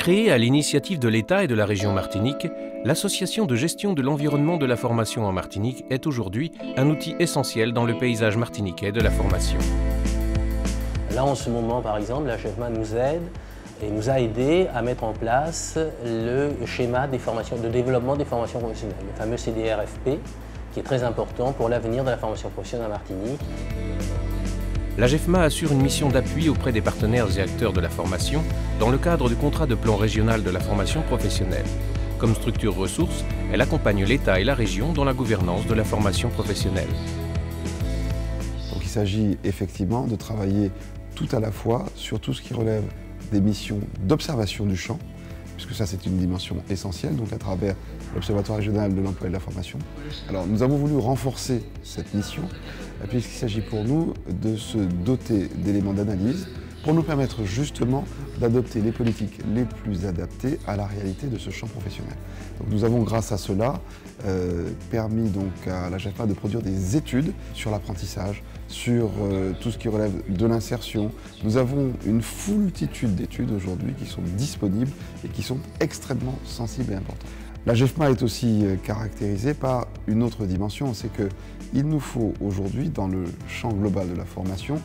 Créée à l'initiative de l'État et de la région Martinique, l'Association de gestion de l'environnement de la formation en Martinique est aujourd'hui un outil essentiel dans le paysage martiniquais de la formation. Là, en ce moment, par exemple, l'HFMA nous aide et nous a aidé à mettre en place le schéma de développement des formations professionnelles, le fameux CDRFP, qui est très important pour l'avenir de la formation professionnelle en Martinique. L'AGEFMA assure une mission d'appui auprès des partenaires et acteurs de la formation dans le cadre du contrat de plan régional de la formation professionnelle. Comme structure ressource, elle accompagne l'État et la région dans la gouvernance de la formation professionnelle. Donc il s'agit effectivement de travailler tout à la fois sur tout ce qui relève des missions d'observation du champ, puisque ça c'est une dimension essentielle, donc à travers l'Observatoire régional de l'emploi et de la formation. Alors nous avons voulu renforcer cette mission, puisqu'il s'agit pour nous de se doter d'éléments d'analyse pour nous permettre justement d'adopter les politiques les plus adaptées à la réalité de ce champ professionnel. Donc nous avons grâce à cela permis donc à l'AGEFMA de produire des études sur l'apprentissage, sur tout ce qui relève de l'insertion. Nous avons une foultitude d'études aujourd'hui qui sont disponibles et qui sont extrêmement sensibles et importantes. L'AGEFMA est aussi caractérisée par une autre dimension, c'est qu'il nous faut aujourd'hui, dans le champ global de la formation,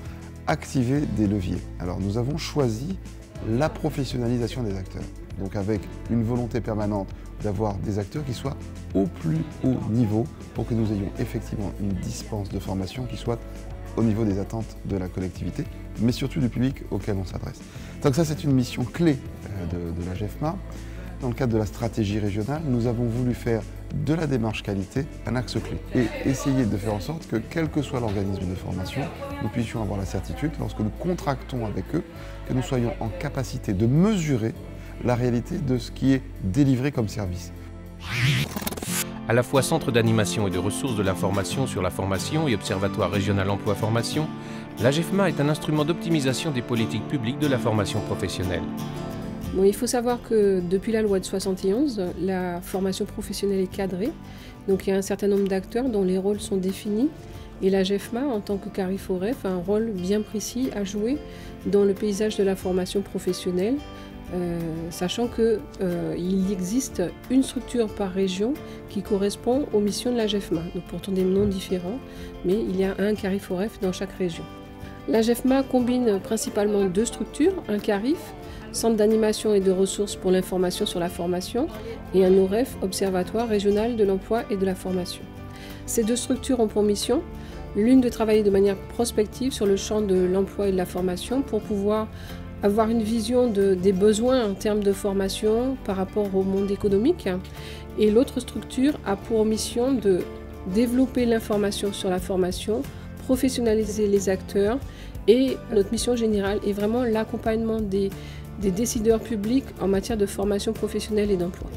activer des leviers. Alors nous avons choisi la professionnalisation des acteurs, donc avec une volonté permanente d'avoir des acteurs qui soient au plus haut niveau pour que nous ayons effectivement une dispense de formation qui soit au niveau des attentes de la collectivité, mais surtout du public auquel on s'adresse. Donc ça c'est une mission clé de l'AGEFMA. Dans le cadre de la stratégie régionale, nous avons voulu faire de la démarche qualité un axe clé et essayer de faire en sorte que, quel que soit l'organisme de formation, nous puissions avoir la certitude, lorsque nous contractons avec eux, que nous soyons en capacité de mesurer la réalité de ce qui est délivré comme service. À la fois centre d'animation et de ressources de la formation sur la formation et observatoire régional emploi-formation, l'AGEFMA est un instrument d'optimisation des politiques publiques de la formation professionnelle. Bon, il faut savoir que depuis la loi de 71, la formation professionnelle est cadrée. Donc il y a un certain nombre d'acteurs dont les rôles sont définis. Et l'AGEFMA, en tant que CARIFOREF, a un rôle bien précis à jouer dans le paysage de la formation professionnelle, sachant qu'il existe une structure par région qui correspond aux missions de l'AGEFMA. Donc pourtant des noms différents, mais il y a un CARIFOREF dans chaque région. L'AGEFMA combine principalement deux structures, un CARIF, Centre d'animation et de ressources pour l'information sur la formation, et un OREF, Observatoire régional de l'emploi et de la formation. Ces deux structures ont pour mission l'une de travailler de manière prospective sur le champ de l'emploi et de la formation pour pouvoir avoir une vision des besoins en termes de formation par rapport au monde économique, et l'autre structure a pour mission de développer l'information sur la formation, professionnaliser les acteurs, et notre mission générale est vraiment l'accompagnement des décideurs publics en matière de formation professionnelle et d'emploi.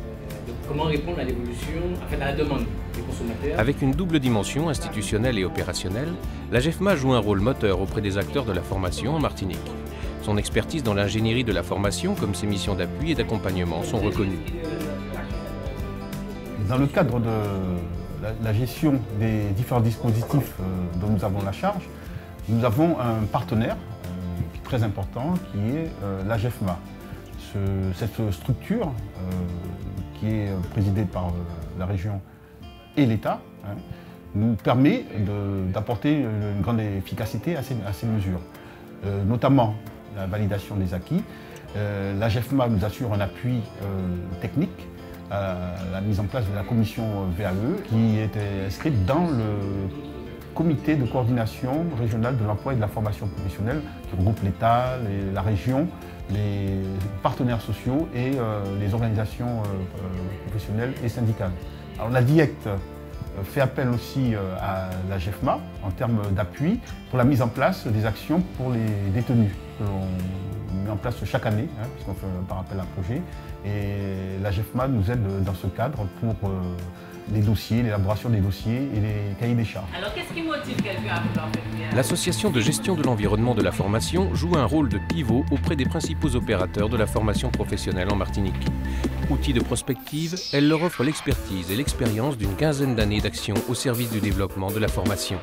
Comment répondre à l'évolution, à la demande des consommateurs? Avec une double dimension institutionnelle et opérationnelle, l'AGEFMA joue un rôle moteur auprès des acteurs de la formation en Martinique. Son expertise dans l'ingénierie de la formation, comme ses missions d'appui et d'accompagnement, sont reconnues. Dans le cadre de la gestion des différents dispositifs dont nous avons la charge, nous avons un partenaire très important qui est l'AGEFMA. Cette structure qui est présidée par la région et l'État nous permet d'apporter une grande efficacité à ces mesures, notamment la validation des acquis. L'AGEFMA nous assure un appui technique à la mise en place de la commission VAE qui est inscrite dans le comité de coordination régionale de l'emploi et de la formation professionnelle qui regroupe l'État, la région, les partenaires sociaux et les organisations professionnelles et syndicales. Alors la DIECT fait appel aussi à l'AGEFMA en termes d'appui pour la mise en place des actions pour les détenus que l'on met en place chaque année, puisqu'on fait par appel à projet. Et l'AGEFMA nous aide dans ce cadre pour les dossiers, l'élaboration des dossiers et les cahiers des charges. Alors qu'est-ce qui motive quelqu'un à vouloir faire? L'association de gestion de l'environnement de la formation joue un rôle de pivot auprès des principaux opérateurs de la formation professionnelle en Martinique. Outil de prospective, elle leur offre l'expertise et l'expérience d'une quinzaine d'années d'action au service du développement de la formation.